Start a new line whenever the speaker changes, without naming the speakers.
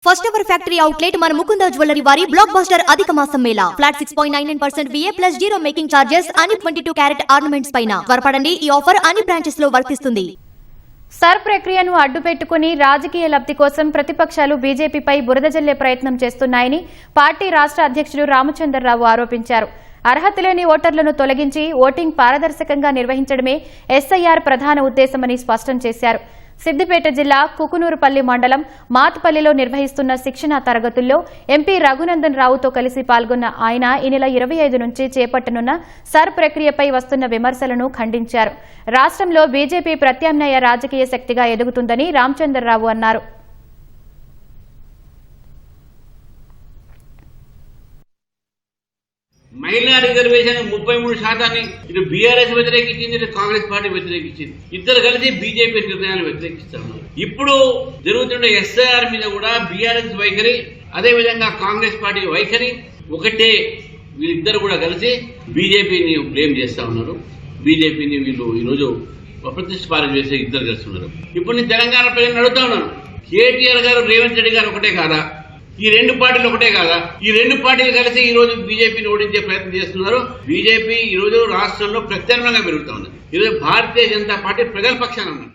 First ever factory outlet మన Mukunda jewellery వారి block buster అధిక మాసం Mela. Flat 6.99% VA plus 0 making charges అన్ని 22 క్యారెట్ ఆర్నమెంట్స్ పైన. త్వరపడండి, ఈ ఆఫర్ అన్ని బ్రాంచెస్ లో వర్తిస్తుంది.
సర్ ప్రక్రియను అడ్డుపెట్టుకుని రాజకీయ లబ్ధి కోసం ప్రతిపక్షాలు బీజేపీపై బురద జల్లే ప్రయత్నం చేస్తున్నాయని పార్టీ రాష్ట్ర అధ్యక్షుడు రామచంద్రరావు ఆరోపించారు. అర్హత లేని ఓటర్లను తొలగించి ఓటింగ్ పారదర్శకంగా నిర్వహించడమే ఎస్ఐఆర్ ప్రధాన ఉద్దేశమని స్పష్టం చేశారు. సిద్దిపేట జిల్లా కుకునూరుపల్లి మండలం మాతుపల్లిలో నిర్వహిస్తున్న శిక్షణా తరగతుల్లో ఎంపీ రఘునందన్ రావుతో కలిసి పాల్గొన్న ఆయన ఈ నెల 25 నుంచి చేపట్టనున్న సర్ ప్రక్రియపై వస్తున్న విమర్శలను ఖండించారు. రాష్ట్రంలో బీజేపీ ప్రత్యామ్నాయ రాజకీయ శక్తిగా ఎదుగుతుందని రామచంద్రరావు అన్నారు.
మహిళా రిజర్వేషన్ 33% ఇటు బీఆర్ఎస్ వ్యతిరేకించింది, ఇటు కాంగ్రెస్ పార్టీ వ్యతిరేకించింది. ఇద్దరు కలిసి బీజేపీ నిర్ణయాలు వ్యతిరేకిస్తున్నారు. ఇప్పుడు జరుగుతున్న ఎస్ఐఆర్ మీద కూడా బీఆర్ఎస్ వైఖరి, అదే విధంగా కాంగ్రెస్ పార్టీ వైఖరి ఒకటే. వీళ్ళిద్దరు కూడా కలిసి బీజేపీని బ్లేమ్ చేస్తా ఉన్నారు. బీజేపీని వీళ్ళు ఈరోజు అప్రతిష్ఠపారం చేసే ఇద్దరు చేస్తున్నారు. ఇప్పుడు నేను తెలంగాణ ప్రజలను అడుగుతా ఉన్నాను, కేటీఆర్ గారు, రేవంత్ రెడ్డి గారు ఒకటే కాదా? ఈ రెండు పార్టీలు ఒకటే కాదా? ఈ రెండు పార్టీలు కలిసి ఈ రోజు బీజేపీని ఓడించే ప్రయత్నం చేస్తున్నారు. బీజేపీ ఈ రోజు రాష్ట్రంలో ప్రత్యామ్నాయంగా పెరుగుతా ఉంది. ఈరోజు భారతీయ జనతా పార్టీ ప్రజల పక్షాన ఉంది.